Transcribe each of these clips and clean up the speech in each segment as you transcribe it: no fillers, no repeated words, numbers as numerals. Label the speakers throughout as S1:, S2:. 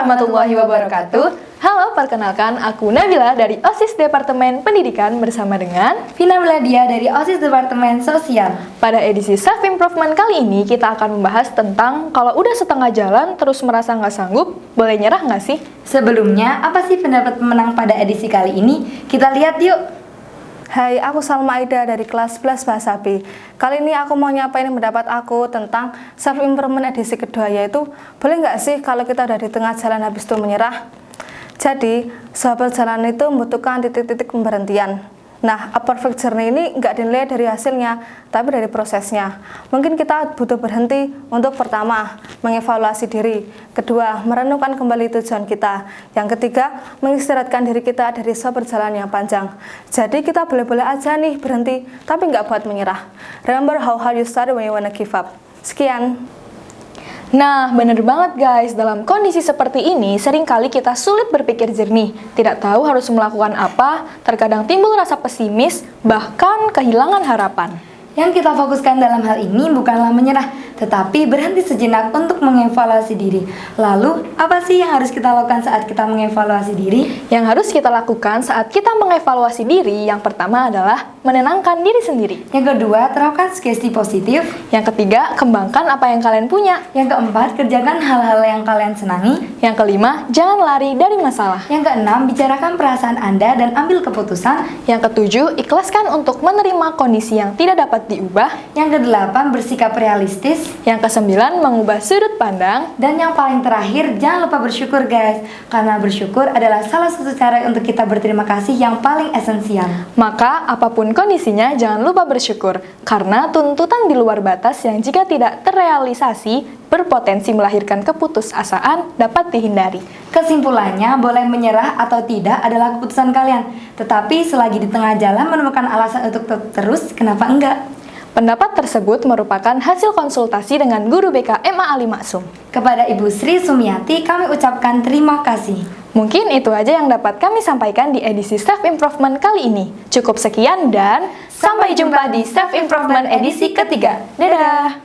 S1: warahmatullahi wabarakatuh. Halo, perkenalkan aku Nabila dari OSIS Departemen Pendidikan bersama dengan
S2: Vina Meladia dari OSIS Departemen Sosial.
S1: Pada edisi Self Improvement kali ini kita akan membahas tentang kalau udah setengah jalan terus merasa nggak sanggup, boleh nyerah nggak sih?
S2: Sebelumnya, apa sih pendapat pemenang pada edisi kali ini? Kita lihat yuk.
S3: Hai, aku Salma Aida dari kelas 11 Bahasa B. Kali ini aku mau nyapain pendapat aku tentang self improvement edisi kedua, yaitu boleh nggak sih kalau kita udah di tengah jalan habis itu menyerah? Jadi, sebuah perjalanan itu membutuhkan titik-titik pemberhentian. Nah, a perfect journey ini nggak dinilai dari hasilnya, tapi dari prosesnya. Mungkin kita butuh berhenti untuk pertama, mengevaluasi diri. Kedua, merenungkan kembali tujuan kita. Yang ketiga, mengistirahatkan diri kita dari sebuah perjalanan yang panjang. Jadi kita boleh-boleh aja nih berhenti, tapi nggak buat menyerah. Remember how hard you started when you wanna give up. Sekian.
S1: Nah, bener banget guys, dalam kondisi seperti ini seringkali kita sulit berpikir jernih, tidak tahu harus melakukan apa, terkadang timbul rasa pesimis, bahkan kehilangan harapan.
S2: Yang kita fokuskan dalam hal ini bukanlah menyerah, tetapi berhenti sejenak untuk mengevaluasi diri. Lalu, apa sih yang harus kita lakukan saat kita mengevaluasi diri?
S1: Yang harus kita lakukan saat kita mengevaluasi diri, yang pertama adalah menenangkan diri sendiri.
S2: Yang kedua, terapkan sugesti positif.
S1: Yang ketiga, kembangkan apa yang kalian punya.
S2: Yang keempat, kerjakan hal-hal yang kalian senangi.
S1: Yang kelima, jangan lari dari masalah.
S2: Yang keenam, bicarakan perasaan Anda dan ambil keputusan.
S1: Yang ketujuh, ikhlaskan untuk menerima kondisi yang tidak dapat diubah.
S2: Yang kedelapan, bersikap realistis.
S1: Yang kesembilan, mengubah sudut pandang.
S2: Dan yang paling terakhir, jangan lupa bersyukur guys. Karena bersyukur adalah salah satu cara untuk kita berterima kasih yang paling esensial.
S1: Maka, apapun kondisinya, jangan lupa bersyukur. Karena tuntutan di luar batas yang jika tidak terrealisasi, berpotensi melahirkan keputusasaan dapat dihindari.
S2: Kesimpulannya, boleh menyerah atau tidak adalah keputusan kalian. Tetapi selagi di tengah jalan menemukan alasan untuk tetap terus, kenapa enggak?
S1: Pendapat tersebut merupakan hasil konsultasi dengan guru BK MA Ali Maksum.
S2: Kepada Ibu Sri Sumiati, kami ucapkan terima kasih.
S1: Mungkin itu aja yang dapat kami sampaikan di edisi Self Improvement kali ini. Cukup sekian dan sampai jumpa di Self Improvement edisi ketiga. Dadah!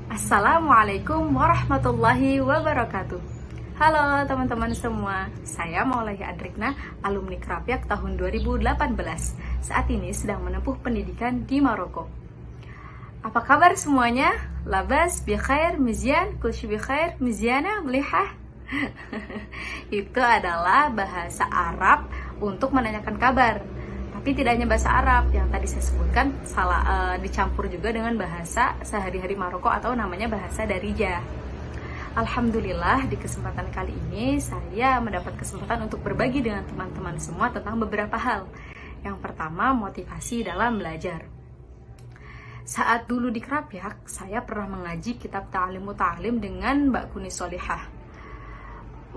S4: Assalamualaikum warahmatullahi wabarakatuh. Halo teman-teman semua, saya Maulaya Adrikna, alumni Krapyak tahun 2018. Saat ini sedang menempuh pendidikan di Maroko. Apa kabar semuanya? Labas, bikhair, mizyan, kulsy bikhair, mizyana, melihah. Itu adalah bahasa Arab untuk menanyakan kabar. Tapi tidak hanya bahasa Arab yang tadi saya sebutkan, dicampur juga dengan bahasa sehari-hari Maroko atau namanya bahasa Darija. Alhamdulillah di kesempatan kali ini saya mendapat kesempatan untuk berbagi dengan teman-teman semua tentang beberapa hal. Yang pertama, motivasi dalam belajar. Saat dulu di Krapyak, saya pernah mengaji kitab Ta'limu Ta'lim dengan Mbak Kuni Solihah.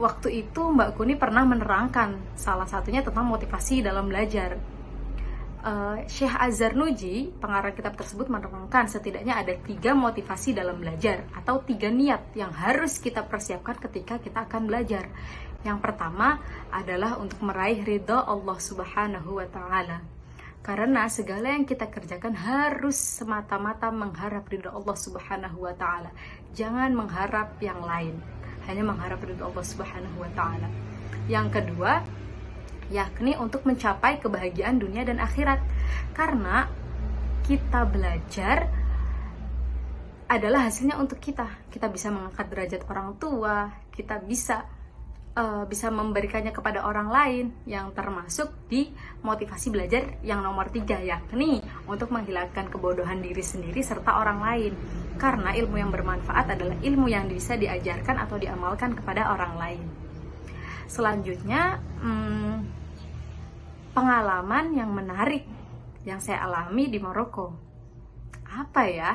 S4: Waktu itu Mbak Kuni pernah menerangkan salah satunya tentang motivasi dalam belajar. Syekh Azhar Nuji, pengarang kitab tersebut, menerangkan setidaknya ada 3 motivasi dalam belajar atau 3 niat yang harus kita persiapkan ketika kita akan belajar. Yang pertama adalah untuk meraih ridha Allah Subhanahu wa Ta'ala. Karena segala yang kita kerjakan harus semata-mata mengharap ridha Allah Subhanahu wa Ta'ala. Jangan mengharap yang lain, hanya mengharap ridha Allah Subhanahu wa Ta'ala. Yang kedua, yakni untuk mencapai kebahagiaan dunia dan akhirat. Karena kita belajar adalah hasilnya untuk kita. Kita bisa mengangkat derajat orang tua, kita bisa memberikannya kepada orang lain, yang termasuk di motivasi belajar yang nomor 3, yakni untuk menghilangkan kebodohan diri sendiri serta orang lain. Karena ilmu yang bermanfaat adalah ilmu yang bisa diajarkan atau diamalkan kepada orang lain. Selanjutnya, pengalaman yang menarik yang saya alami di Maroko. Apa ya?